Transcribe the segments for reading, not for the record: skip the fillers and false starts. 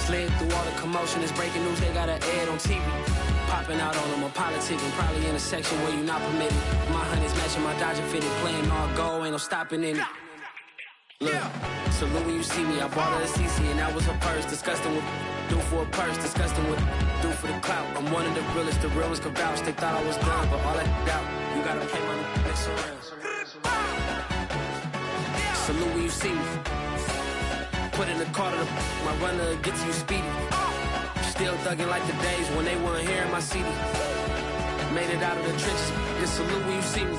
Slid through all the commotion, it's breaking news, they got an ad on TV. Popping out on them, I'm politicking, probably in a section where you not permitted. My honey's matching my Dodger fitted, playing all gold, ain't no stopping in it. Look, salute when you see me, I bought her a CC and that was her purse. Disgusting with do for a purse, disgusting with do for the clout. I'm one of the realest could vouch. They thought I was done, but all that doubt, you gotta play my next around. Salute when you see me. Put in the car to my runner, get to you speedy. Still thugging like the days when they weren't here in my CD. Made it out of the trenches, just salute when you see me.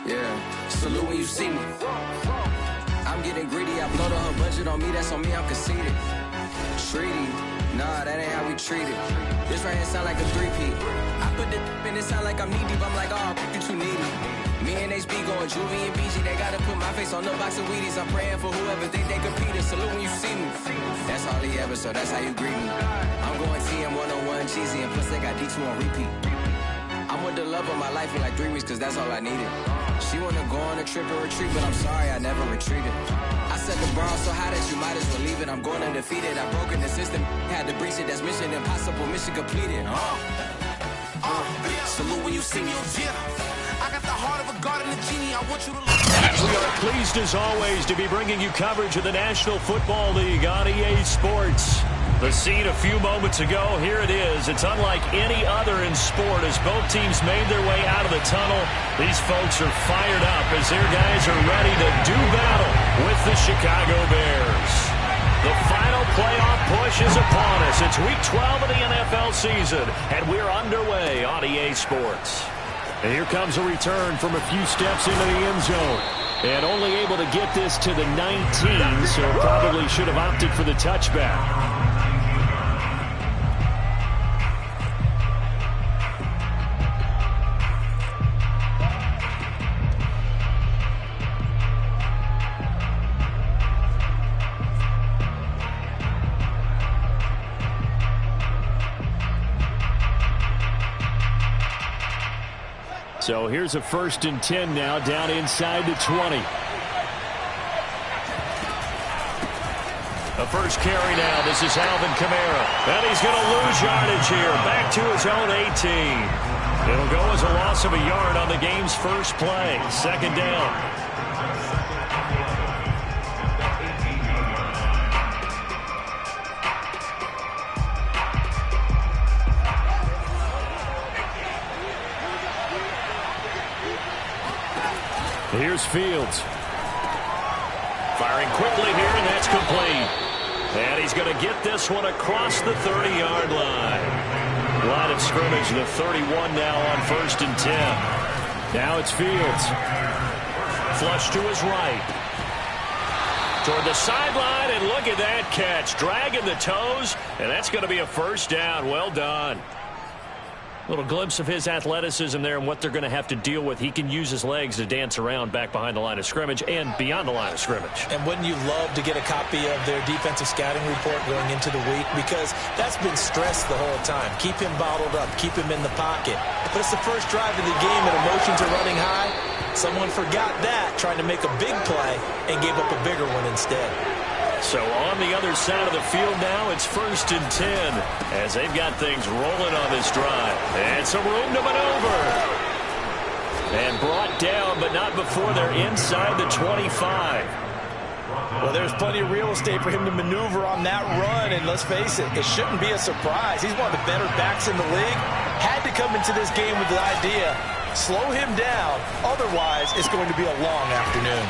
Yeah, salute when you see me. I'm getting greedy, I blowed up her budget on me, that's on me, I'm conceited. Treaty, nah, that ain't how we treat it. This right here sound like a three-peat. I put the in it sound like I'm knee deep, I'm like, oh, you too needy. Me and HB going Juvie and BG, they gotta put my face on the box of Wheaties. I'm praying for whoever think they competing. Salute when you see me. That's all he ever, so that's how you greet me. I'm going TM 101 cheesy, and plus they got D2 on repeat. I'm with the love of my life for like 3 weeks, cause that's all I needed. She wanna go on a trip or retreat, but I'm sorry, I never retreated. I set the bar so high that you might as well leave it. I'm going undefeated, I've broken the system. Had to breach it, that's mission impossible, mission completed. Salute when you see me, I got the heart of a god and a genie, I want you to look. We are pleased as always to be bringing you coverage of the National Football League on EA Sports. The scene a few moments ago, here it is. It's unlike any other in sport as both teams made their way out of the tunnel. These folks are fired up as their guys are ready to do battle with the Chicago Bears. The final playoff push is upon us. It's Week 12 of the NFL season, and we're underway on EA Sports. And here comes a return from a few steps into the end zone. And only able to get this to the 19, so probably should have opted for the touchback. So here's a 1st and 10 now, down inside the 20. The first carry now. This is Alvin Kamara. And he's going to lose yardage here. Back to his own 18. It'll go as a loss of a yard on the game's first play. 2nd down. Here's Fields. Firing quickly here, and that's complete. And he's going to get this one across the 30-yard line. Line of scrimmage, the 31 now on 1st and 10. Now it's Fields. Flush to his right. Toward the sideline, and look at that catch. Dragging the toes, and that's going to be a 1st down. Well done. Little glimpse of his athleticism there and what they're going to have to deal with. He can use his legs to dance around back behind the line of scrimmage and beyond the line of scrimmage. And wouldn't you love to get a copy of their defensive scouting report going into the week? Because that's been stressed the whole time. Keep him bottled up. Keep him in the pocket. But it's the first drive of the game and emotions are running high. Someone forgot that, trying to make a big play, and gave up a bigger one instead. So on the other side of the field now, it's 1st and 10 as they've got things rolling on this drive. And some room to maneuver. And brought down, but not before they're inside the 25. Well, there's plenty of real estate for him to maneuver on that run. And let's face it, it shouldn't be a surprise. He's one of the better backs in the league. Had to come into this game with the idea, slow him down. Otherwise, it's going to be a long afternoon.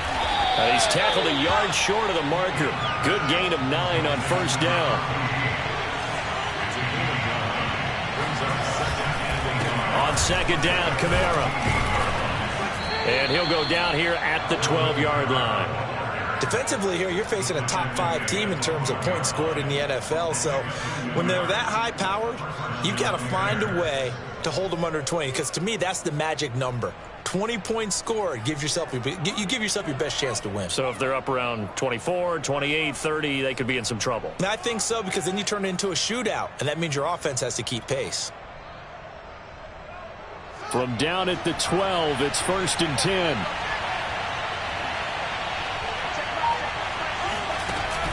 He's tackled a yard short of the marker. Good gain of 9 on 1st down. On 2nd down, Kamara. And he'll go down here at the 12-yard line. Defensively here, you're facing a top 5 team in terms of points scored in the NFL. So when they're that high-powered, you've got to find a way to hold them under 20. Because to me, that's the magic number. 20 points scored, you give yourself your best chance to win. So if they're up around 24, 28, 30, they could be in some trouble. I think so, because then you turn it into a shootout, and that means your offense has to keep pace. From down at the 12, it's 1st and 10.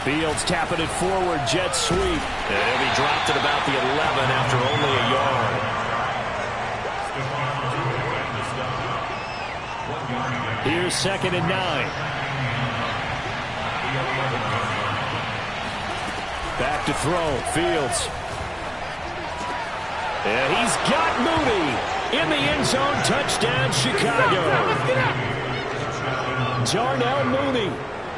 Fields tapping it forward, jet sweep. And he dropped it about the 11 after only a yard. Here's 2nd and 9. Back to throw, Fields. And he's got Mooney in the end zone. Touchdown, Chicago. Darnell Mooney,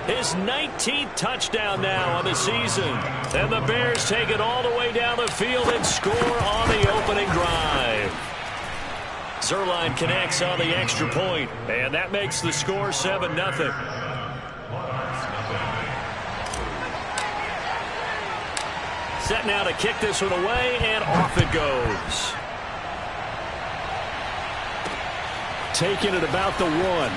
his 19th touchdown now on the season. And the Bears take it all the way down the field and score on the opening drive. Zuerlein connects on the extra point, and that makes the score 7-0. Set now to kick this one away, and off it goes. Taking it about the 1.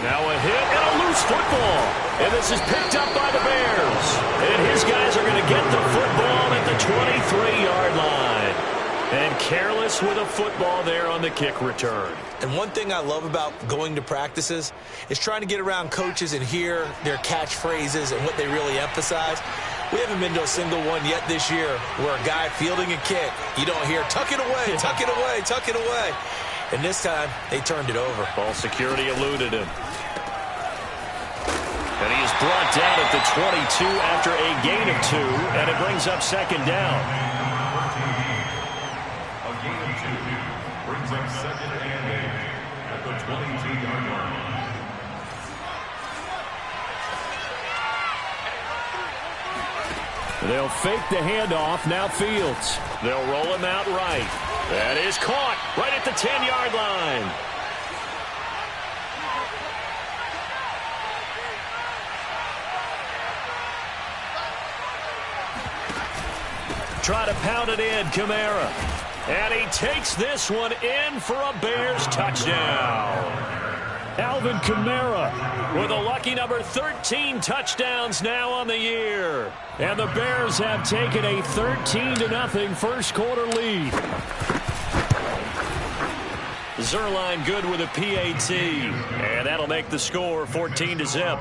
Now a hit and a loose football. And this is picked up by the Bears. And his guys are going to get the football at the 23-yard line. And careless with a football there on the kick return. And one thing I love about going to practices is trying to get around coaches and hear their catchphrases and what they really emphasize. We haven't been to a single one yet this year where a guy fielding a kick, you don't hear, tuck it away, tuck it away, tuck it away. And this time, they turned it over. Ball security eluded him. And he is brought down at the 22 after a gain of 2, and it brings up 2nd down. A gain of 2 brings up 2nd and 8 at the 22-yard line. They'll fake the handoff. Now Fields. They'll roll him out right. That is caught right at the 10-yard line. Try to pound it in, Kamara. And he takes this one in for a Bears touchdown. Alvin Kamara with a lucky number 13 touchdowns now on the year. And the Bears have taken a 13-0 first quarter lead. Zuerlein good with a PAT. And that'll make the score 14-0.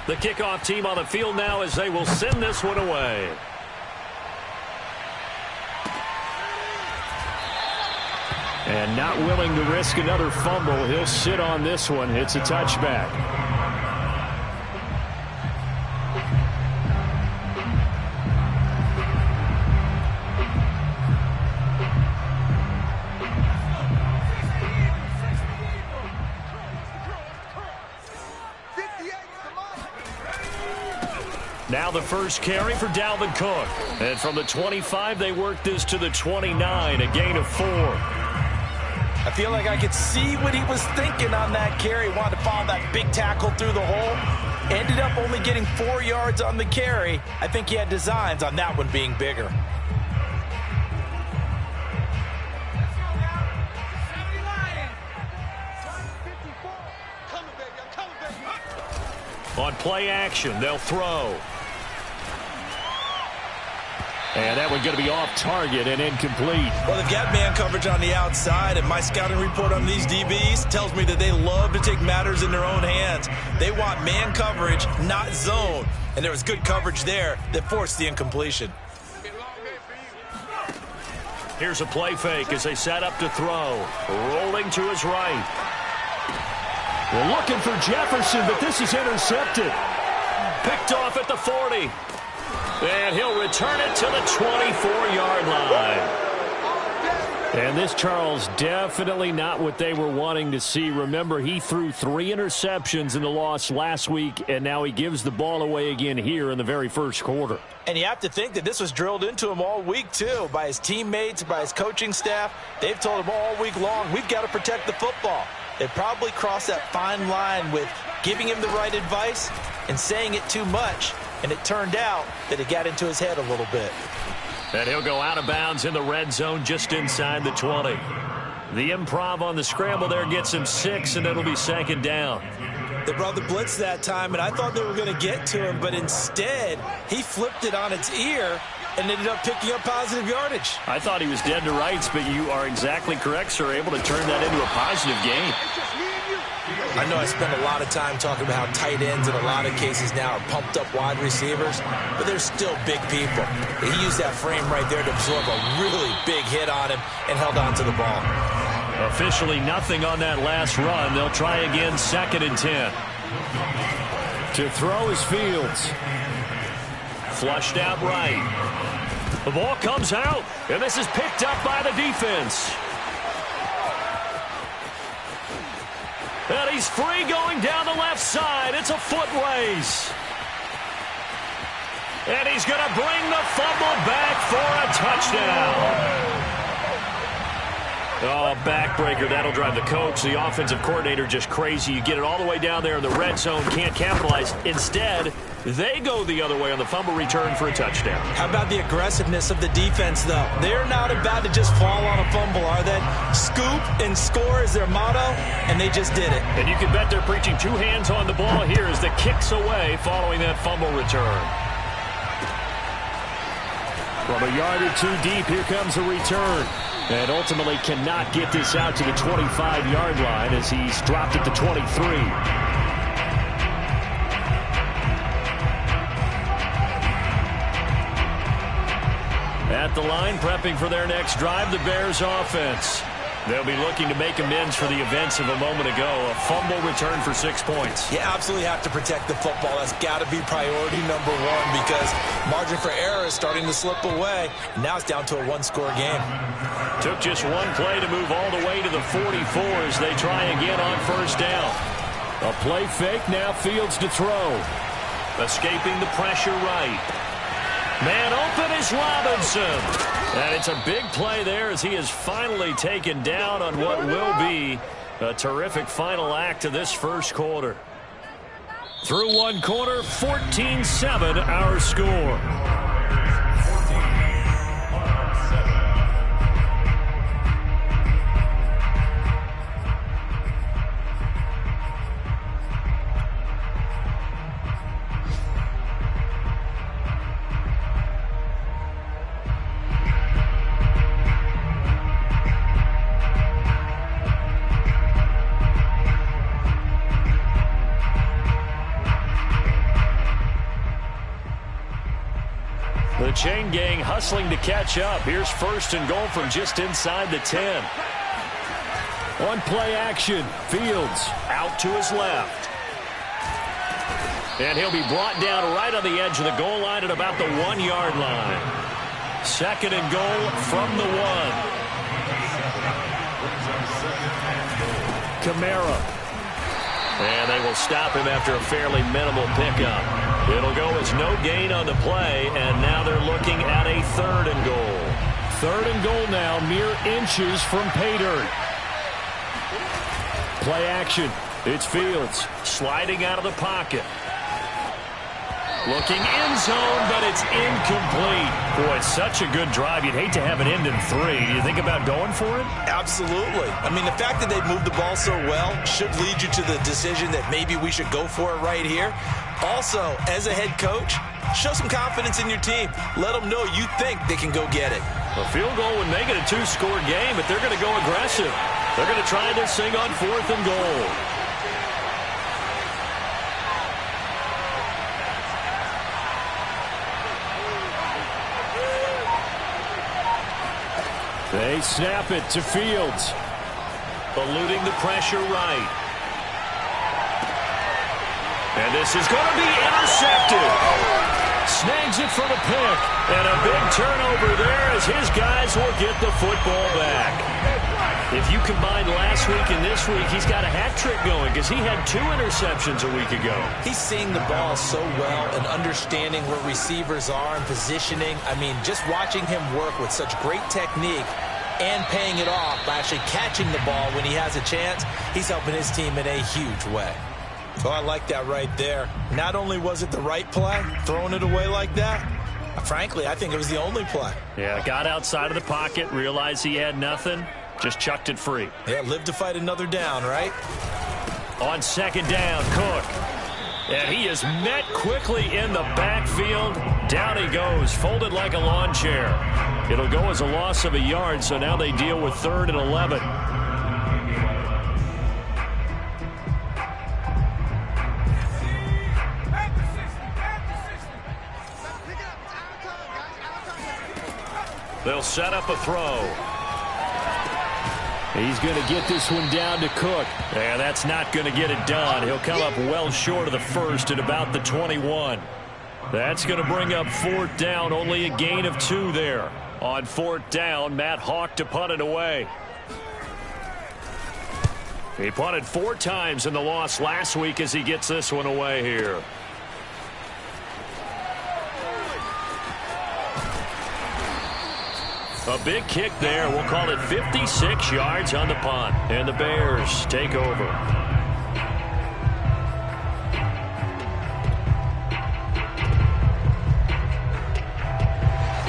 The kickoff team on the field now as they will send this one away. And not willing to risk another fumble, he'll sit on this one. It's a touchback. Now the first carry for Dalvin Cook. And from the 25, they work this to the 29, a gain of 4. I feel like I could see what he was thinking on that carry. Wanted to follow that big tackle through the hole. Ended up only getting 4 yards on the carry. I think he had designs on that one being bigger. On play action, they'll throw. And that one's going to be off target and incomplete. Well, they've got man coverage on the outside, and my scouting report on these DBs tells me that they love to take matters in their own hands. They want man coverage, not zone. And there was good coverage there that forced the incompletion. Here's a play fake as they set up to throw. Rolling to his right. We're looking for Jefferson, but this is intercepted. Picked off at the 40. And he'll return it to the 24-yard line. And this, Charles, definitely not what they were wanting to see. Remember, he threw 3 interceptions in the loss last week, and now he gives the ball away again here in the very first quarter. And you have to think that this was drilled into him all week, too, by his teammates, by his coaching staff. They've told him all week long, we've got to protect the football. They probably crossed that fine line with giving him the right advice and saying it too much. And it turned out that it got into his head a little bit. And he'll go out of bounds in the red zone just inside the 20. The improv on the scramble there gets him 6, and it'll be 2nd down. They brought the blitz that time, and I thought they were going to get to him, but instead he flipped it on its ear and ended up picking up positive yardage. I thought he was dead to rights, but you are exactly correct, sir. Able to turn that into a positive gain. I know I spend a lot of time talking about how tight ends in a lot of cases now are pumped up wide receivers, but they're still big people. He used that frame right there to absorb a really big hit on him and held on to the ball. Officially nothing on that last run. They'll try again, 2nd and 10. To throw is Fields. Flushed out right. The ball comes out, and this is picked up by the defense. And he's free going down the left side. It's a foot race. And he's going to bring the fumble back for a touchdown. Oh, backbreaker. That'll drive the coach, the offensive coordinator, just crazy. You get it all the way down there in the red zone, can't capitalize. Instead, they go the other way on the fumble return for a touchdown. How about the aggressiveness of the defense, though? They're not about to just fall on a fumble, are they? Scoop and score is their motto, and they just did it. And you can bet they're preaching 2 hands on the ball here as the kick's away following that fumble return. From a yard or 2 deep, here comes a return. And ultimately cannot get this out to the 25-yard line as he's dropped at the 23. At the line, prepping for their next drive, the Bears offense. They'll be looking to make amends for the events of a moment ago. A fumble return for 6 points. You absolutely have to protect the football. That's got to be priority number 1 because margin for error is starting to slip away. Now it's down to a 1-score game. Took just 1 play to move all the way to the 44 as they try again on 1st down. A play fake, now Fields to throw. Escaping the pressure right. Man open is Robinson. And it's a big play there as he is finally taken down on what will be a terrific final act of this first quarter. Through 1 quarter, 14-7 our score. The chain gang hustling to catch up. Here's 1st and goal from just inside the 10. On play action, Fields out to his left. And he'll be brought down right on the edge of the goal line at about the 1-yard line. 2nd and goal from the 1. Kamara. And they will stop him after a fairly minimal pickup. It'll go as no gain on the play, and now they're looking at a 3rd and goal. 3rd and goal now, mere inches from pay dirt. Play action. It's Fields sliding out of the pocket. Looking end zone, but it's incomplete. Boy, it's such a good drive. You'd hate to have it end in 3. Do you think about going for it? Absolutely. I mean, the fact that they moved the ball so well should lead you to the decision that maybe we should go for it right here. Also, as a head coach, show some confidence in your team. Let them know you think they can go get it. A field goal would make it a 2-score game, but they're going to go aggressive. They're going to try this thing on 4th and goal. They snap it to Fields. Eluding the pressure right. And this is going to be intercepted. Snags it for the pick. And a big turnover there as his guys will get the football back. If you combine last week and this week, he's got a hat trick going because he had 2 interceptions a week ago. He's seeing the ball so well and understanding where receivers are and positioning. I mean, just watching him work with such great technique and paying it off by actually catching the ball when he has a chance, he's helping his team in a huge way. So I like that right there. Not only was it the right play, throwing it away like that, frankly, I think it was the only play. Yeah, got outside of the pocket, realized he had nothing, just chucked it free. Yeah, live to fight another down, right? On 2nd down, Cook. And he is met quickly in the backfield. Down he goes, folded like a lawn chair. It'll go as a loss of a yard, so now they deal with 3rd and 11. They'll set up a throw. He's going to get this one down to Cook. And that's not going to get it done. He'll come up well short of the first at about the 21. That's going to bring up 4th down. Only a gain of 2 there. On 4th down, Matt Hawk to punt it away. He punted 4 times in the loss last week as he gets this one away here. A big kick there. We'll call it 56 yards on the punt. And the Bears take over.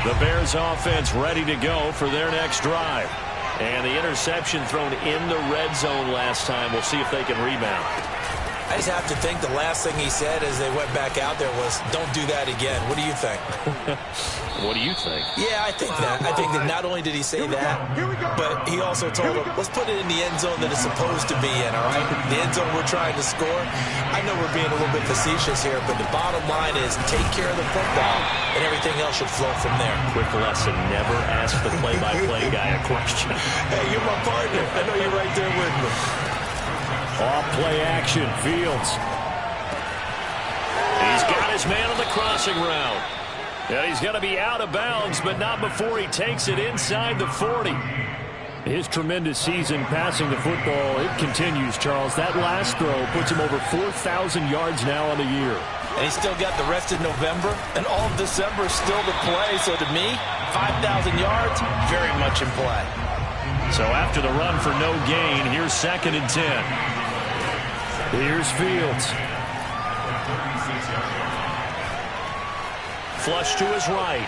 The Bears offense ready to go for their next drive. And the interception thrown in the red zone last time. We'll see if they can rebound. I just have to think the last thing he said as they went back out there was, don't do that again. What do you think? What do you think? Yeah, I think that. I think that not only did he say that, but he also told them, let's put it in the end zone that it's supposed to be in, all right? The end zone we're trying to score. I know we're being a little bit facetious here, but the bottom line is take care of the football, and everything else should flow from there. Quick lesson, never ask the play-by-play guy a question. Hey, you're my partner. I know you're right there with me. Off play action, Fields. He's got his man on the crossing route. And he's going to be out of bounds, but not before he takes it inside the 40. His tremendous season passing the football, it continues, Charles. That last throw puts him over 4,000 yards now on the year. And he's still got the rest of November and all of December still to play. So to me, 5,000 yards, very much in play. So after the run for no gain, here's 2nd and 10. Here's Fields. Flush to his right.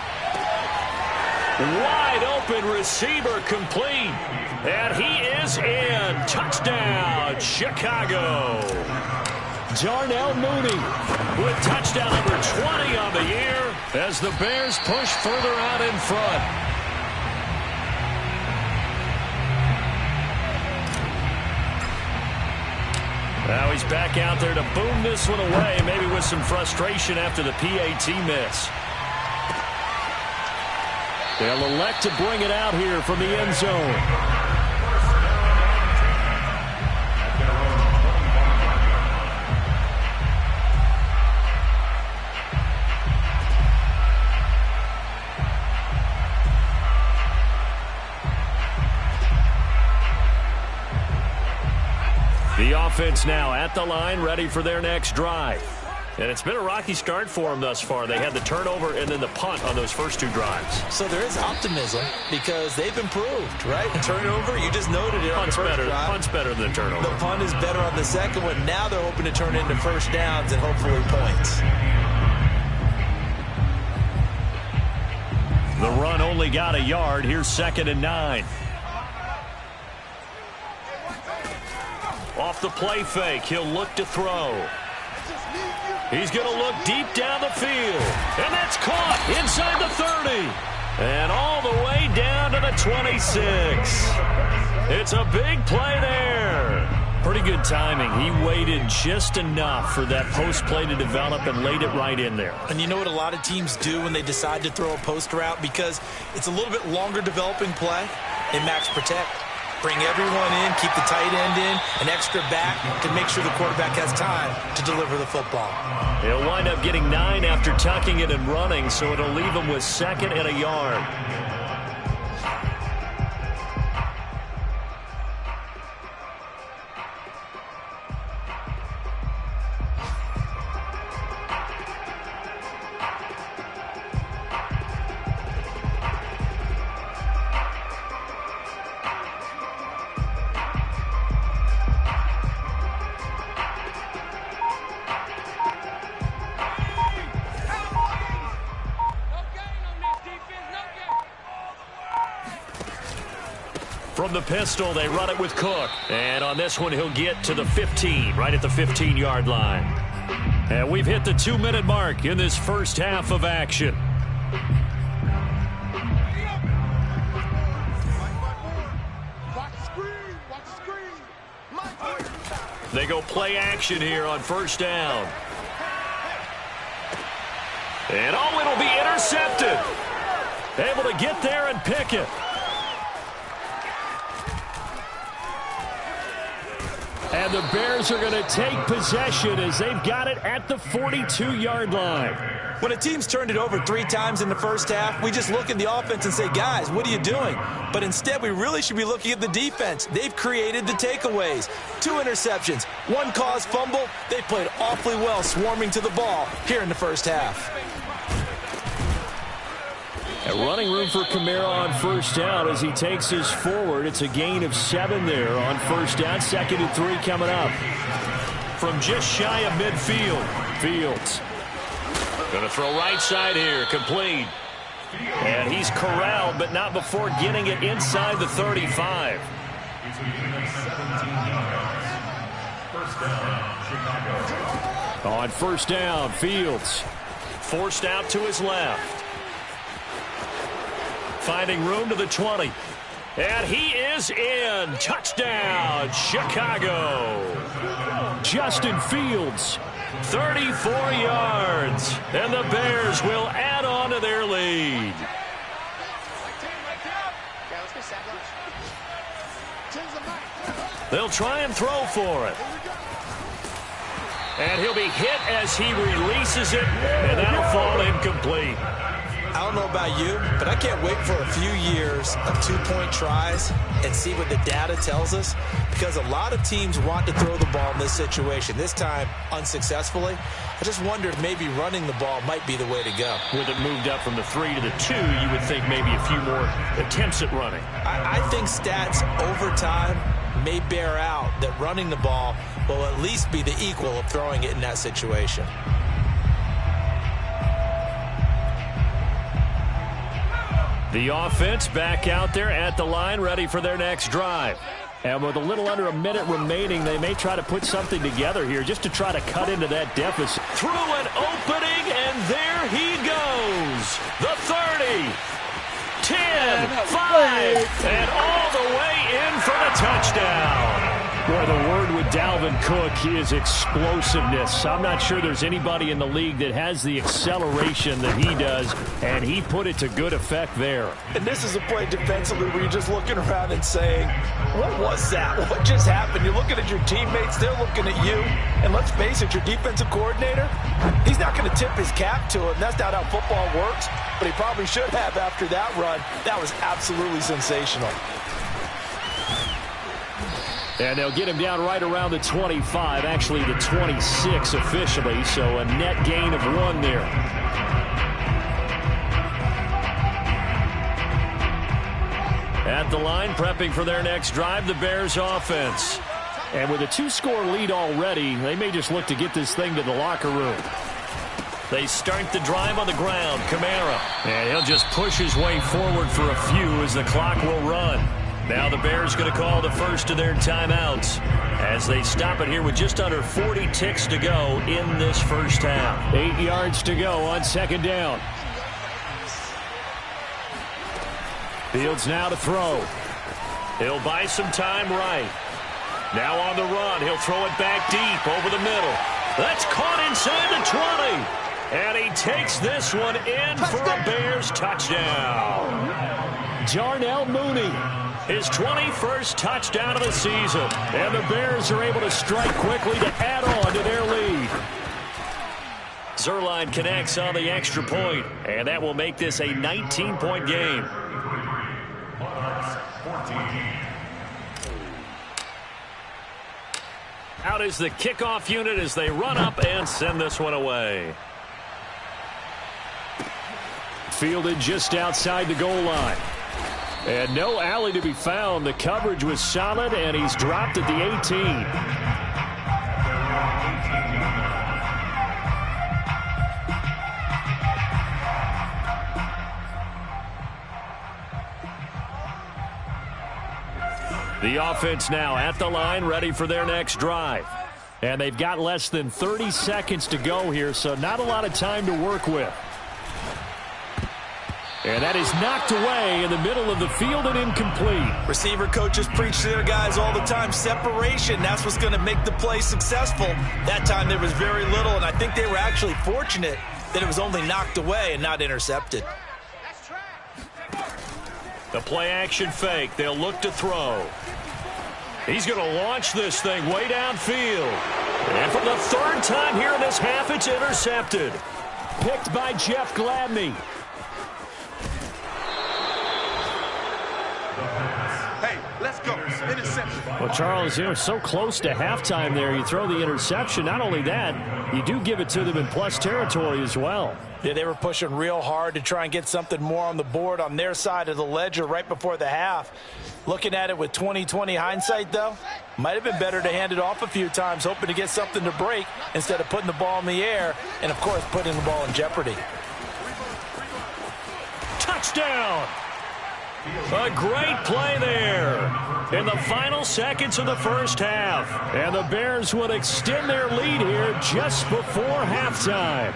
Wide open receiver complete. And he is in. Touchdown, Chicago. Darnell Mooney with touchdown number 20 on the year as the Bears push further out in front. Now he's back out there to boom this one away, maybe with some frustration after the PAT miss. They'll elect to bring it out here from the end zone. The offense now at the line, ready for their next drive. And it's been a rocky start for them thus far. They had the turnover and then the punt on those first 2 drives. So there is optimism because they've improved, right? Turnover, you just noted it on the first drive. Punt's better than turnover. The punt is better on the second one. Now they're hoping to turn into first downs and hopefully points. The run only got a yard. Here's 2nd and 9. Off the play fake, he'll look to throw. He's going to look deep down the field. And that's caught inside the 30. And all the way down to the 26. It's a big play there. Pretty good timing. He waited just enough for that post play to develop and laid it right in there. And you know what a lot of teams do when they decide to throw a post route? Because it's a little bit longer developing play. They max protect. Bring everyone in, keep the tight end in, an extra back to make sure the quarterback has time to deliver the football. He'll wind up getting 9 after tucking it and running, so it'll leave him with 2nd and a yard. From the pistol, they run it with Cook. And on this one, he'll get to the 15, right at the 15-yard line. And we've hit the 2-minute mark in this first half of action. They go play action here on first down. And it'll be intercepted. Able to get there and pick it. And the Bears are going to take possession as they've got it at the 42-yard line. When a team's turned it over 3 times in the first half, we just look at the offense and say, guys, what are you doing? But instead, we really should be looking at the defense. They've created the takeaways. 2 interceptions, 1 caused fumble. They played awfully well swarming to the ball here in the first half. A running room for Kamara on first down as he takes his forward. It's a gain of 7 there on first down. 2nd and 3 coming up. From just shy of midfield, Fields. Going to throw right side here, complete. And he's corralled, but not before getting it inside the 35. On first down, Fields. Forced out to his left. Finding room to the 20. And he is in. Touchdown, Chicago. Justin Fields, 34 yards. And the Bears will add on to their lead. They'll try and throw for it. And he'll be hit as he releases it. And that'll fall incomplete. I don't know about you, but I can't wait for a few years of 2-point tries and see what the data tells us, because a lot of teams want to throw the ball in this situation, this time unsuccessfully. I just wonder if maybe running the ball might be the way to go. With it moved up from the 3 to the 2, you would think maybe a few more attempts at running. I think stats over time may bear out that running the ball will at least be the equal of throwing it in that situation. The offense back out there at the line, ready for their next drive. And with a little under a minute remaining, they may try to put something together here just to try to cut into that deficit. Through an opening, and there he goes. The 30, 10, 5, and all the way in for the touchdown. Boy, the word with Dalvin Cook is explosiveness. I'm not sure there's anybody in the league that has the acceleration that he does, and he put it to good effect there. And this is a play defensively where you're just looking around and saying, what was that? What just happened? You're looking at your teammates, they're looking at you. And let's face it, your defensive coordinator, he's not going to tip his cap to him. That's not how football works, but he probably should have after that run. That was absolutely sensational. And they'll get him down right around the 25, actually the 26 officially, so a net gain of 1 there. At the line, prepping for their next drive, the Bears offense. And with a 2-score lead already, they may just look to get this thing to the locker room. They start the drive on the ground, Kamara. And he'll just push his way forward for a few as the clock will run. Now the Bears going to call the first of their timeouts as they stop it here with just under 40 ticks to go in this first half. 8 yards to go on 2nd down. Fields now to throw. He'll buy some time right. Now on the run, he'll throw it back deep over the middle. That's caught inside the 20. And he takes this one in for a Bears touchdown. Darnell Mooney, his 21st touchdown of the season. And the Bears are able to strike quickly to add on to their lead. Zuerlein connects on the extra point, and that will make this a 19-point game. Out is the kickoff unit as they run up and send this one away. Fielded just outside the goal line. And no alley to be found. The coverage was solid, and he's dropped at the 18. The offense now at the line, ready for their next drive. And they've got less than 30 seconds to go here, so not a lot of time to work with. And that is knocked away in the middle of the field and incomplete. Receiver coaches preach to their guys all the time. Separation, that's what's going to make the play successful. That time there was very little, and I think they were actually fortunate that it was only knocked away and not intercepted. The play action fake. They'll look to throw. He's going to launch this thing way downfield. And for the third time here in this half, it's intercepted. Picked by Jeff Gladney. Hey, let's go. Interception. Well, Charles, you're so close to halftime there. You throw the interception. Not only that, you do give it to them in plus territory as well. Yeah, they were pushing real hard to try and get something more on the board on their side of the ledger right before the half. Looking at it with 20/20 hindsight, though, might have been better to hand it off a few times, hoping to get something to break instead of putting the ball in the air and, of course, putting the ball in jeopardy. Touchdown! A great play there in the final seconds of the first half. And the Bears would extend their lead here just before halftime.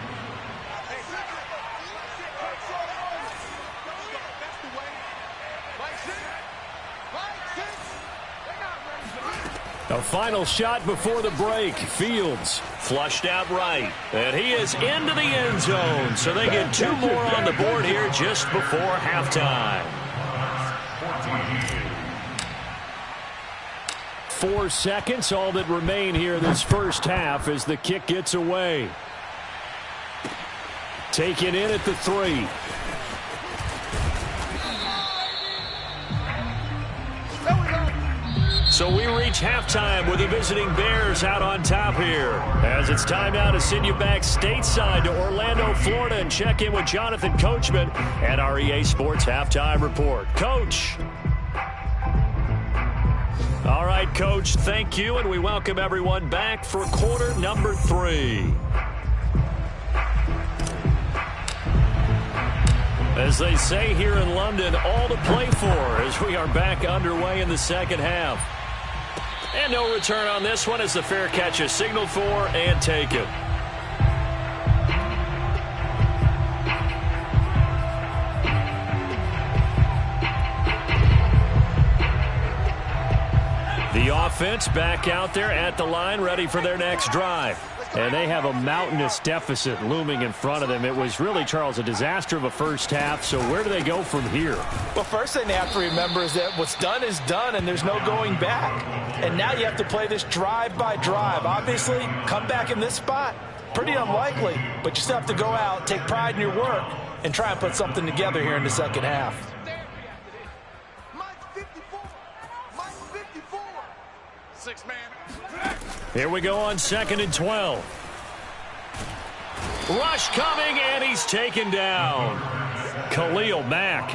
A final shot before the break. Fields flushed out right. And he is into the end zone. So they get two more on the board here just before halftime. 4 seconds, all that remain here this first half as the kick gets away. Taken in at the 3. So we reach halftime with the visiting Bears out on top here. As it's time now to send you back stateside to Orlando, Florida, and check in with Jonathan Coachman at our EA Sports Halftime Report. Coach. All right, Coach, thank you, and we welcome everyone back for quarter number 3. As they say here in London, all to play for as we are back underway in the second half. And no return on this one as the fair catch is signaled for and taken. The offense back out there at the line, ready for their next drive. And they have a mountainous deficit looming in front of them. It was really, Charles, a disaster of a first half. So where do they go from here? Well, first thing they have to remember is that what's done is done, and there's no going back. And now you have to play this drive by drive. Obviously, come back in this spot, pretty unlikely. But you still have to go out, take pride in your work, and try and put something together here in the second half. Here we go on 2nd and 12. Rush coming, and he's taken down. Khalil Mack.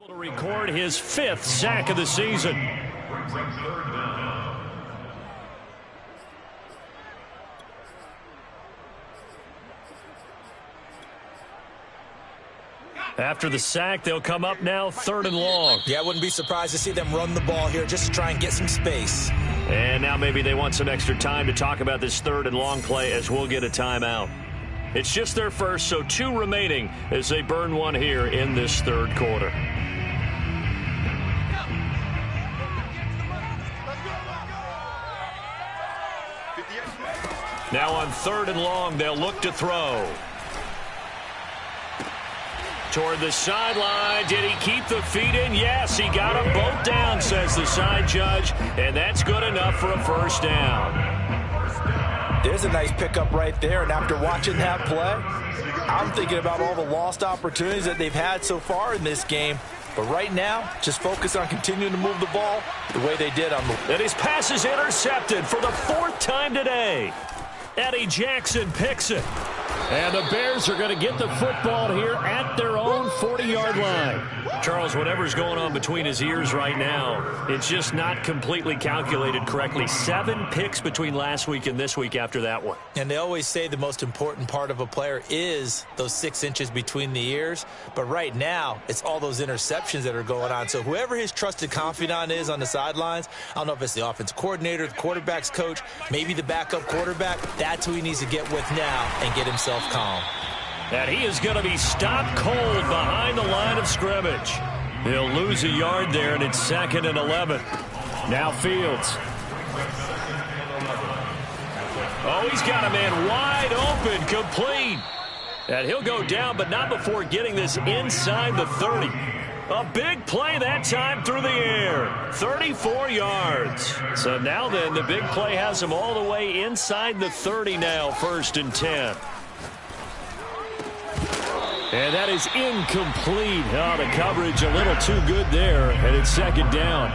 To record his 5th sack of the season. After the sack, they'll come up now 3rd and long. Yeah, I wouldn't be surprised to see them run the ball here just to try and get some space. And now maybe they want some extra time to talk about this 3rd and long play as we'll get a timeout. It's just their first, so 2 remaining as they burn one here in this third quarter. Now on 3rd and long, they'll look to throw. Toward the sideline. Did he keep the feet in? Yes, he got them both down, says the side judge, and that's good enough for a first down. There's a nice pickup right there, and after watching that play, I'm thinking about all the lost opportunities that they've had so far in this game. But right now, just focus on continuing to move the ball the way they did on the... And his pass is intercepted for the 4th time today. Eddie Jackson picks it. And the Bears are going to get the football here at their own 40-yard line. Charles, whatever's going on between his ears right now, it's just not completely calculated correctly. 7 picks between last week and this week after that one. And they always say the most important part of a player is those 6 inches between the ears. But right now, it's all those interceptions that are going on. So whoever his trusted confidant is on the sidelines, I don't know if it's the offensive coordinator, the quarterback's coach, maybe the backup quarterback, that's who he needs to get with now and get himself calm. And he is going to be stopped cold behind the line of scrimmage. He'll lose a yard there, and it's 2nd and 11. Now Fields. Oh, he's got a man wide open, complete. And he'll go down, but not before getting this inside the 30. A big play that time through the air. 34 yards. So now then, the big play has him all the way inside the 30 now, 1st and 10. And that is incomplete. Oh, the coverage a little too good there, and it's 2nd down.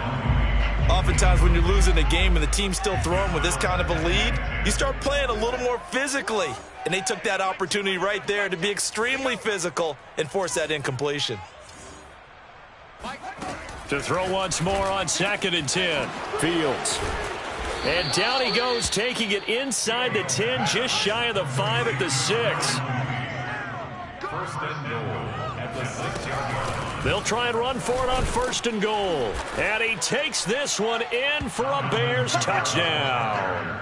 Oftentimes when you're losing a game and the team's still throwing with this kind of a lead, you start playing a little more physically. And they took that opportunity right there to be extremely physical and force that incompletion. To throw once more on 2nd and 10. Fields. And down he goes, taking it inside the 10, just shy of the 5 at the 6. First and goal at the 6-yard line. They'll try and run for it on 1st and goal. And he takes this one in for a Bears touchdown.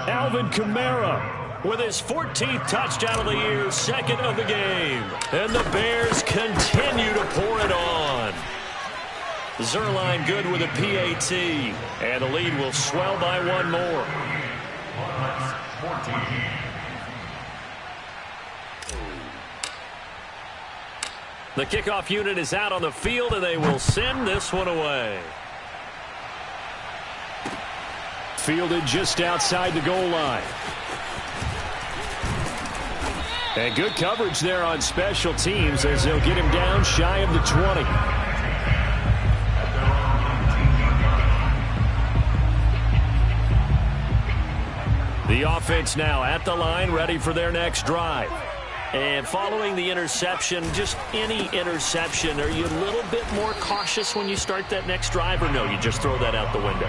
Alvin Kamara with his 14th touchdown of the year, 2nd of the game. And the Bears continue to pour it on. Zuerlein good with a PAT. And the lead will swell by 1 more. 14. The kickoff unit is out on the field, and they will send this one away. Fielded just outside the goal line. And good coverage there on special teams as they'll get him down shy of the 20. The offense now at the line, ready for their next drive. And following the interception, just any interception, are you a little bit more cautious when you start that next drive, or no, you just throw that out the window?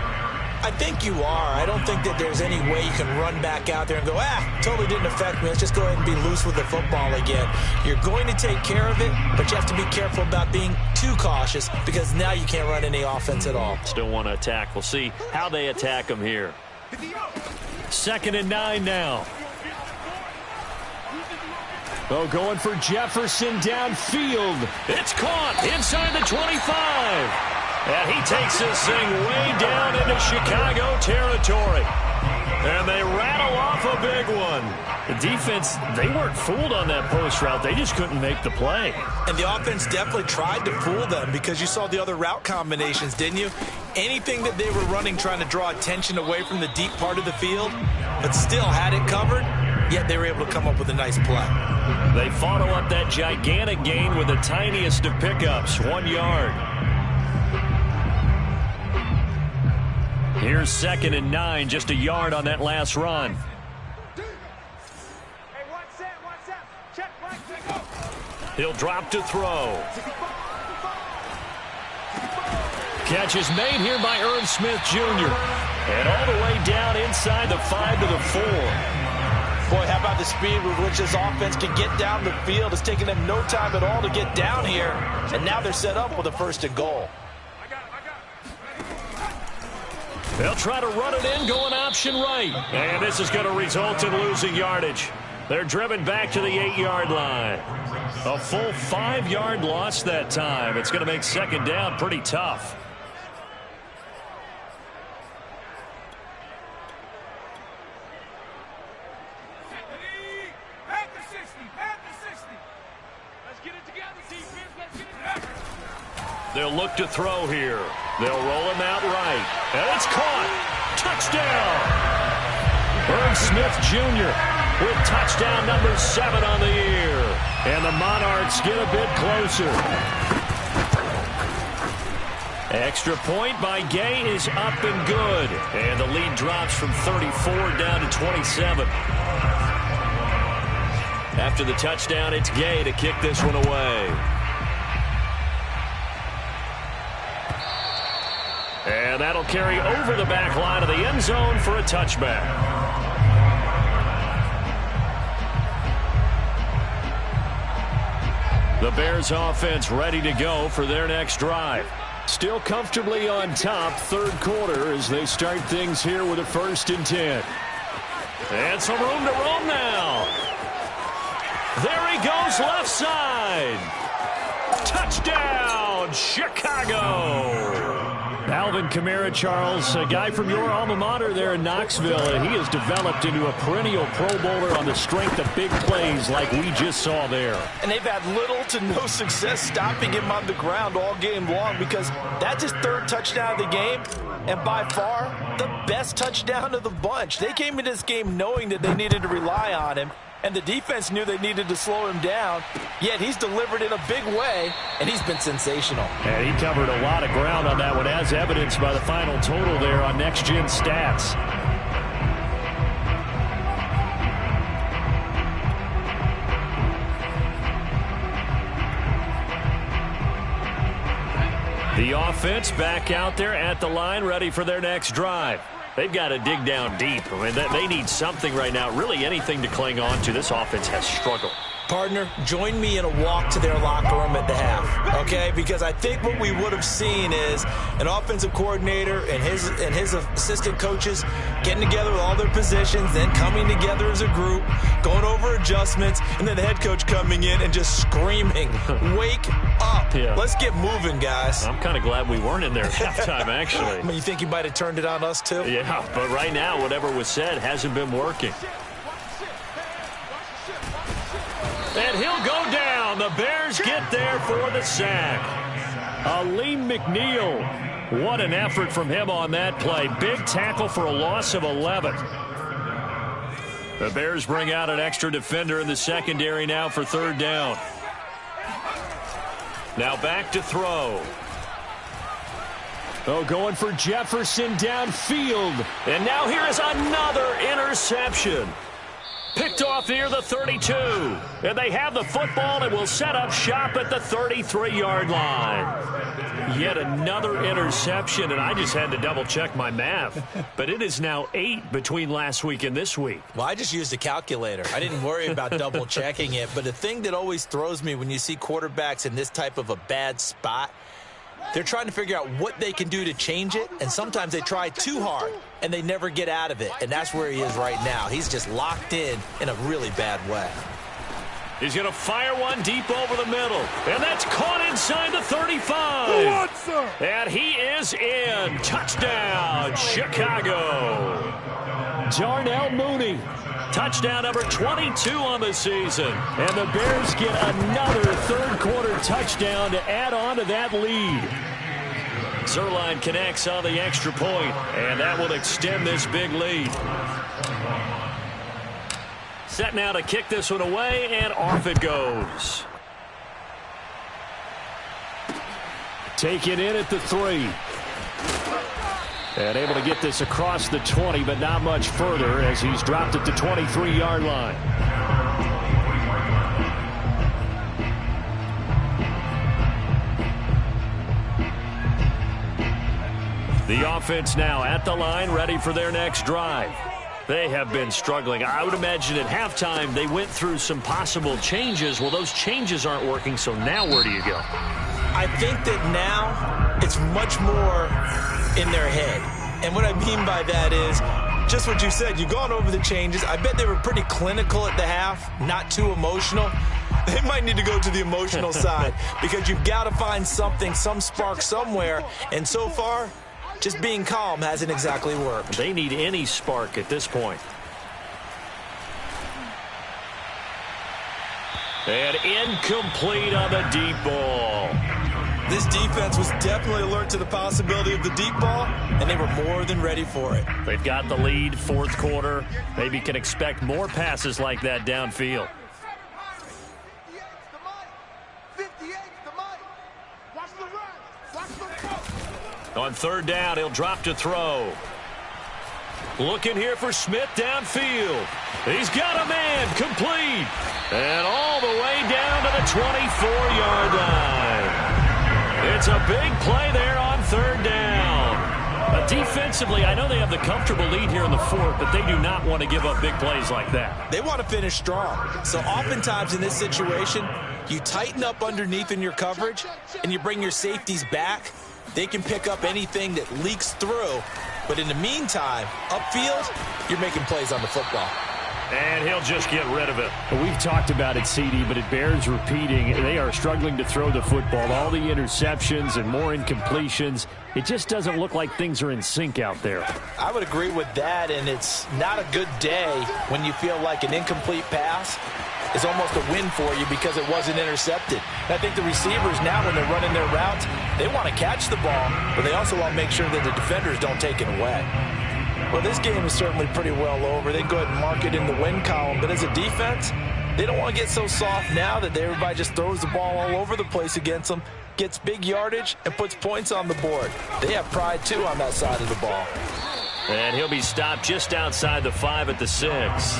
I think you are. I don't think that there's any way you can run back out there and go, totally didn't affect me. Let's just go ahead and be loose with the football again. You're going to take care of it, but you have to be careful about being too cautious because now you can't run any offense at all. Still want to attack. We'll see how they attack them here. 2nd and 9 now. Oh, going for Jefferson downfield. It's caught inside the 25. And he takes this thing way down into Chicago territory. And they rattle off a big one. The defense, they weren't fooled on that post route. They just couldn't make the play. And the offense definitely tried to fool them because you saw the other route combinations, didn't you? Anything that they were running trying to draw attention away from the deep part of the field, but still had it covered, yet they were able to come up with a nice play. They follow up that gigantic gain with the tiniest of pickups, 1 yard. Here's 2nd and 9, just a yard on that last run. He'll drop to throw. Catch is made here by Irv Smith Jr. And all the way down inside the 5 to the 4. Boy, how about the speed with which this offense can get down the field? It's taken them no time at all to get down here. And now they're set up with a 1st and goal. They'll try to run it in, going option right. And this is going to result in losing yardage. They're driven back to the 8-yard line. A full 5-yard loss that time. It's going to make second down pretty tough. They'll look to throw here. They'll roll him out right. And it's caught. Touchdown. Irv Smith Jr. with touchdown number 7 on the year. And the Monarchs get a bit closer. Extra point by Gay is up and good. And the lead drops from 34 down to 27. After the touchdown, it's Gay to kick this one away. And that'll carry over the back line of the end zone for a touchback. The Bears offense ready to go for their next drive. Still comfortably on top, third quarter, as they start things here with a 1st and 10. And some room to roam now. There he goes, left side. Touchdown, Chicago. Alvin Kamara, Charles, a guy from your alma mater there in Knoxville, and he has developed into a perennial Pro Bowler on the strength of big plays like we just saw there. And they've had little to no success stopping him on the ground all game long, because that's his 3rd touchdown of the game, and by far the best touchdown of the bunch. They came into this game knowing that they needed to rely on him, and the defense knew they needed to slow him down, yet he's delivered in a big way, and he's been sensational. And he covered a lot of ground on that one, as evidenced by the final total there on Next Gen Stats. The offense back out there at the line, ready for their next drive. They've got to dig down deep. I mean, they need something right now, really anything to cling on to. This offense has struggled. Partner, join me in a walk to their locker room at the half, okay? Because I think what we would have seen is an offensive coordinator and his assistant coaches getting together with all their positions, then coming together as a group, going over adjustments, and then the head coach coming in and just screaming, "Wake up. Yeah. Let's get moving, guys." I'm kind of glad we weren't in there at halftime, actually. I mean, you think he might have turned it on us, too? Yeah, but right now, whatever was said hasn't been working. And he'll go down. The Bears get there for the sack. Aleem McNeil. What an effort from him on that play. Big tackle for a loss of 11. The Bears bring out an extra defender in the secondary now for 3rd down. Now back to throw. Oh, going for Jefferson downfield. And now here is another interception. Picked off near the 32. And they have the football and will set up shop at the 33-yard line. Yet another interception, and I just had to double-check my math. But it is now 8 between last week and this week. Well, I just used a calculator. I didn't worry about double-checking it. But the thing that always throws me when you see quarterbacks in this type of a bad spot, they're trying to figure out what they can do to change it, and sometimes they try too hard, and they never get out of it, and that's where he is right now. He's just locked in a really bad way. He's going to fire one deep over the middle, and that's caught inside the 35. And he is in. Touchdown, Chicago. Darnell Mooney. Touchdown number 22 on the season. And the Bears get another 3rd quarter touchdown to add on to that lead. Zuerlein connects on the extra point, and that will extend this big lead. Set now to kick this one away, and off it goes. Take it in at the 3. And able to get this across the 20, but not much further as he's dropped at the 23-yard line. The offense now at the line, ready for their next drive. They have been struggling. I would imagine at halftime they went through some possible changes. Well, those changes aren't working, so now where do you go? I think that now it's much more in their head. And what I mean by that is just what you said. You've gone over the changes. I bet they were pretty clinical at the half, not too emotional. They might need to go to the emotional side because you've got to find something, some spark somewhere. And so far, just being calm hasn't exactly worked. They need any spark at this point. And incomplete on the deep ball. This defense was definitely alert to the possibility of the deep ball, and they were more than ready for it. They've got the lead, fourth quarter. Maybe can expect more passes like that downfield. On third down, he'll drop to throw. Looking here for Smith downfield. He's got a man, complete. And all the way down to the 24-yard line. It's a big play there on third down. Defensively, I know they have the comfortable lead here in the fourth, but they do not want to give up big plays like that. They want to finish strong. So oftentimes in this situation, you tighten up underneath in your coverage, and you bring your safeties back. They can pick up anything that leaks through. But in the meantime, upfield, you're making plays on the football. And he'll just get rid of it. We've talked about it, CD, but it bears repeating. They are struggling to throw the football. All the interceptions and more incompletions. It just doesn't look like things are in sync out there. I would agree with that, and it's not a good day when you feel like an incomplete pass is almost a win for you because it wasn't intercepted. And I think the receivers now, when they're running their routes, they want to catch the ball, but they also want to make sure that the defenders don't take it away. Well, this game is certainly pretty well over. They go ahead and mark it in the win column. But as a defense, they don't want to get so soft now that everybody just throws the ball all over the place against them, gets big yardage, and puts points on the board. They have pride, too, on that side of the ball. And he'll be stopped just outside the 5 at the 6.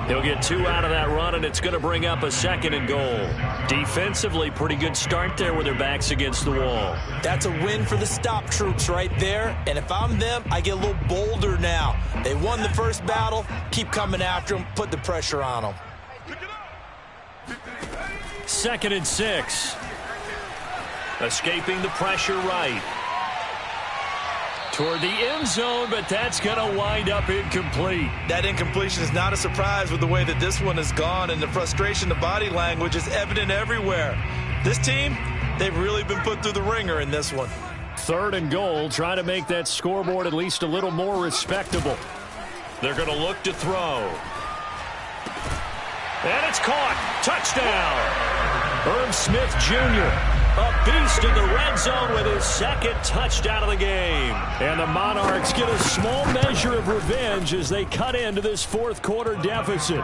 He'll get 2 out of that run, and it's going to bring up a 2nd and goal. Defensively, pretty good start there with their backs against the wall. That's a win for the stop troops right there. And if I'm them, I get a little bolder now. They won the first battle. Keep coming after them. Put the pressure on them. 2nd and 6. Escaping the pressure right. Toward the end zone, but that's going to wind up incomplete. That incompletion is not a surprise with the way that this one has gone, and the frustration, the body language is evident everywhere. This team, they've really been put through the ringer in this one. 3rd and goal, trying to make that scoreboard at least a little more respectable. They're going to look to throw. And it's caught. Touchdown. Irv Smith Jr., a beast in the red zone with his 2nd touchdown of the game. And the Monarchs get a small measure of revenge as they cut into this 4th quarter deficit.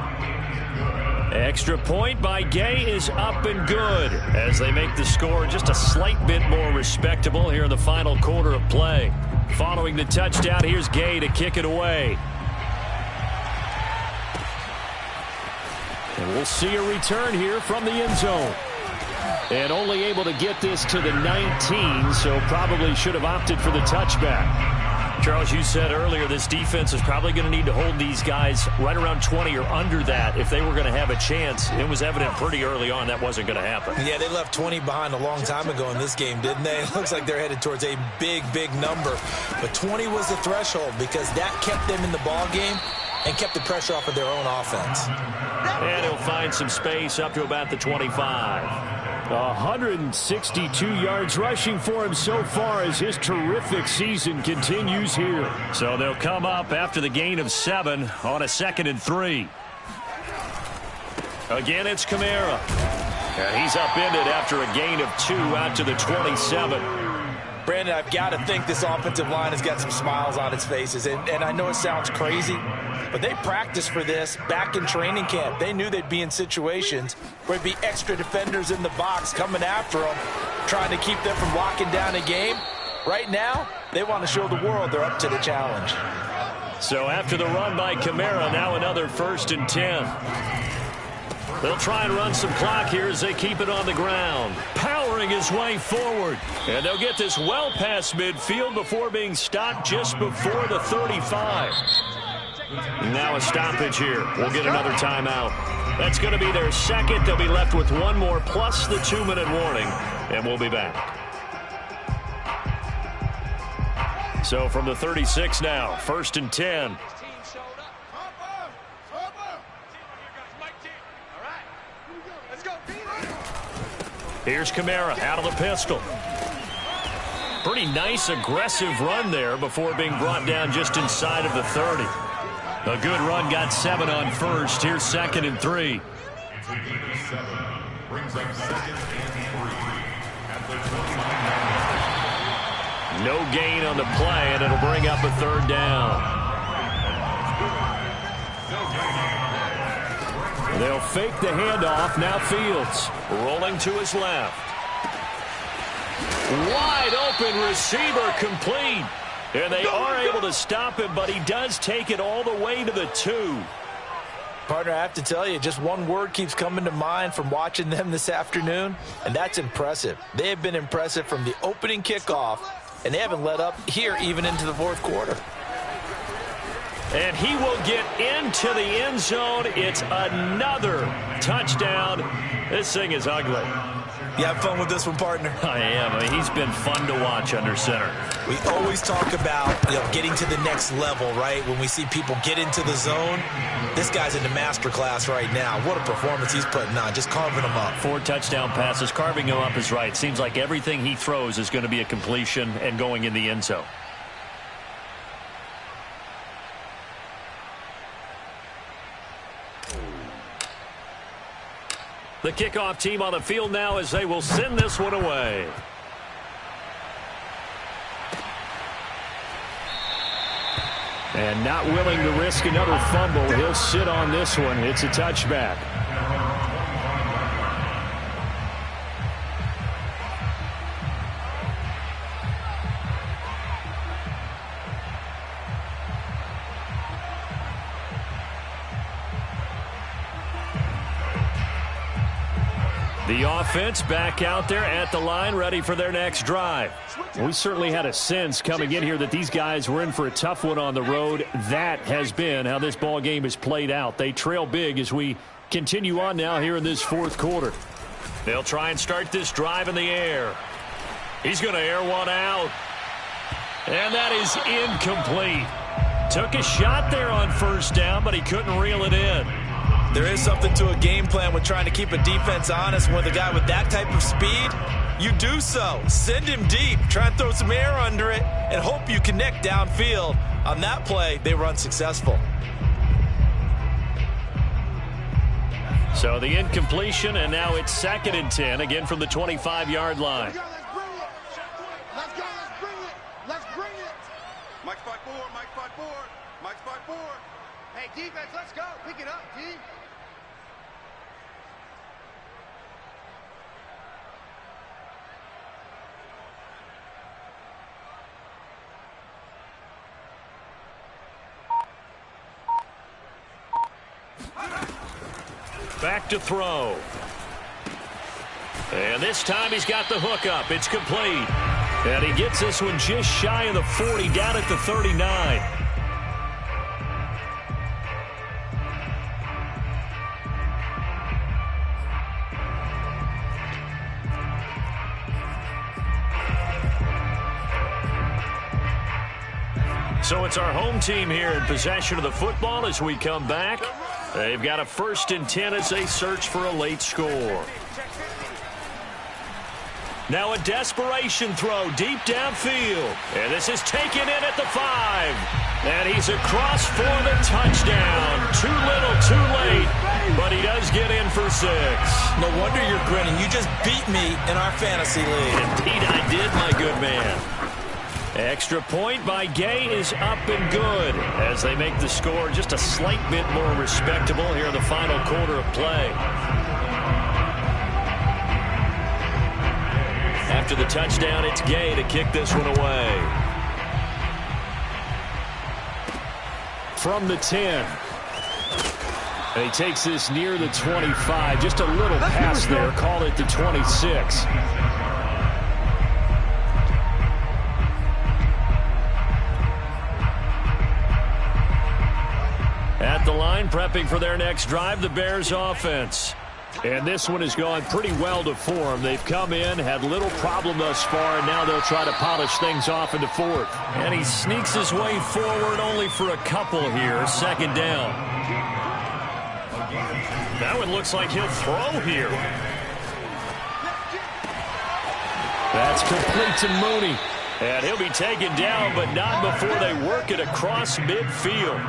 Extra point by Gay is up and good as they make the score just a slight bit more respectable here in the final quarter of play. Following the touchdown, here's Gay to kick it away. And we'll see a return here from the end zone. And only able to get this to the 19, so probably should have opted for the touchback. Charles, you said earlier this defense is probably going to need to hold these guys right around 20 or under that if they were going to have a chance. It was evident pretty early on that wasn't going to happen. Yeah, they left 20 behind a long time ago in this game, didn't they? It looks like they're headed towards a big, big number. But 20 was the threshold because that kept them in the ball game and kept the pressure off of their own offense. And he'll find some space up to about the 25. 162 yards rushing for him so far as his terrific season continues here. So they'll come up after the gain of 7 on a 2nd and 3. Again, it's Kamara. And he's upended after a gain of 2 out to the 27. Brandon, I've got to think this offensive line has got some smiles on its faces. And I know it sounds crazy, but they practiced for this back in training camp. They knew they'd be in situations where there'd be extra defenders in the box coming after them, trying to keep them from locking down a game. Right now, they want to show the world they're up to the challenge. So after the run by Kamara, now another 1st and 10. They'll try and run some clock here as they keep it on the ground. Powering his way forward. And they'll get this well past midfield before being stopped just before the 35. Now a stoppage here. We'll get another timeout. That's going to be their 2nd. They'll be left with 1 more plus the 2-minute warning. And we'll be back. So from the 36 now, 1st and 10. Here's Kamara out of the pistol. Pretty nice, aggressive run there before being brought down just inside of the 30. A good run, got 7 on first. Here's 2nd and 3. Brings up 2nd and 3 at the 29. No gain on the play, and it'll bring up a 3rd down. They'll fake the handoff. Now Fields rolling to his left. Wide open receiver, complete. And they are able to stop him, but he does take it all the way to the 2. Partner, I have to tell you, just one word keeps coming to mind from watching them this afternoon, and that's impressive. They have been impressive from the opening kickoff, and they haven't let up here even into the 4th quarter. And he will get into the end zone. It's another touchdown. This thing is ugly. You have fun with this one, partner? I am. I mean, he's been fun to watch under center. We always talk about getting to the next level, right? When we see people get into the zone, this guy's in the master class right now. What a performance he's putting on, just carving them up. 4 touchdown passes. Carving him up is right. Seems like everything he throws is going to be a completion and going in the end zone. The kickoff team on the field now as they will send this one away. And not willing to risk another fumble. He'll sit on this one. It's a touchback. The offense back out there at the line, ready for their next drive. We certainly had a sense coming in here that these guys were in for a tough one on the road. That has been how this ball game has played out. They trail big as we continue on now here in this 4th quarter. They'll try and start this drive in the air. He's going to air one out. And that is incomplete. Took a shot there on 1st down, but he couldn't reel it in. There is something to a game plan with trying to keep a defense honest. With a guy with that type of speed, you do so. Send him deep. Try and throw some air under it and hope you connect downfield. On that play, they were unsuccessful. So the incompletion, and now it's 2nd and 10, again from the 25-yard line. Let's go, let's bring it. Let's bring it. Mike's 5-4, Mike's 5-4, Mike's 5-4. Hey, defense, let's go. Pick it up, D. Back to throw. And this time he's got the hook up. It's complete. And he gets this one just shy of the 40, down at the 39. So it's our home team here in possession of the football as we come back. They've got a 1st and 10 as they search for a late score. Now a desperation throw deep downfield. And this is taken in at the 5. And he's across for the touchdown. Too little, too late. But he does get in for 6. No wonder you're grinning. You just beat me in our fantasy league. Indeed I did, my good man. Extra point by Gay is up and good as they make the score just a slight bit more respectable here in the final quarter of play. After the touchdown, it's Gay to kick this one away. From the 10. And he takes this near the 25. Just a little pass there. Call it the 26. At the line, prepping for their next drive, the Bears offense. And this one has gone pretty well to form. They've come in, had little problem thus far, and now they'll try to polish things off into 4th. And he sneaks his way forward only for a couple here. 2nd down. That one looks like he'll throw here. That's complete to Mooney. And he'll be taken down, but not before they work it across midfield.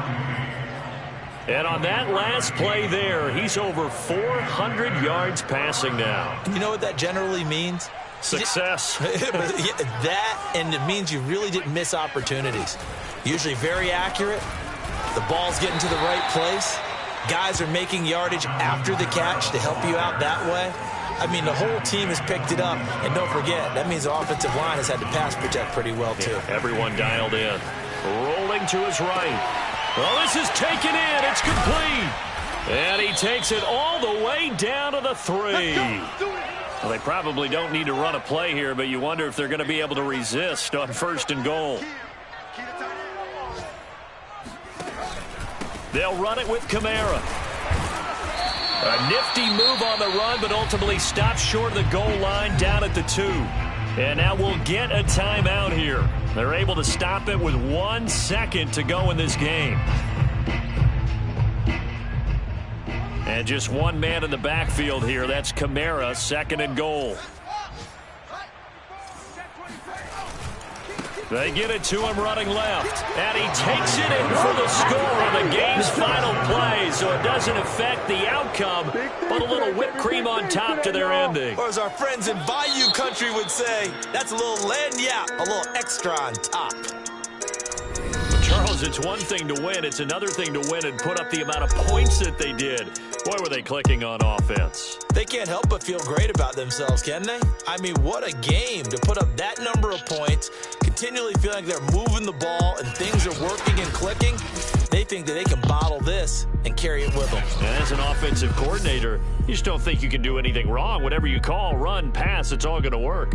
And on that last play there, he's over 400 yards passing now. You know what that generally means? Success. That, and it means you really didn't miss opportunities. Usually very accurate. The ball's getting to the right place. Guys are making yardage after the catch to help you out that way. I mean, the whole team has picked it up. And don't forget, that means the offensive line has had to pass protect pretty well, too. Yeah, everyone dialed in. Rolling to his right. Well, this is taken in. It's complete. And he takes it all the way down to the 3. Well, they probably don't need to run a play here, but you wonder if they're going to be able to resist on 1st and goal. They'll run it with Kamara. A nifty move on the run, but ultimately stops short of the goal line down at the 2. And now we'll get a timeout here. They're able to stop it with 1 second to go in this game. And just one man in the backfield here. That's Kamara, 2nd and goal. They get it to him running left. And he takes it in for the score on the game's final play. So it doesn't affect the outcome, but a little whipped cream on top to their ending. Or as our friends in Bayou Country would say, that's a little lagniappe, a little extra on top. Charles, it's one thing to win. It's another thing to win and put up the amount of points that they did. Boy, were they clicking on offense. They can't help but feel great about themselves, can they? I mean, what a game to put up that number of points, continually feeling like they're moving the ball and things are working and clicking. They think that they can bottle this and carry it with them. And as an offensive coordinator, you just don't think you can do anything wrong. Whatever you call, run, pass, it's all going to work.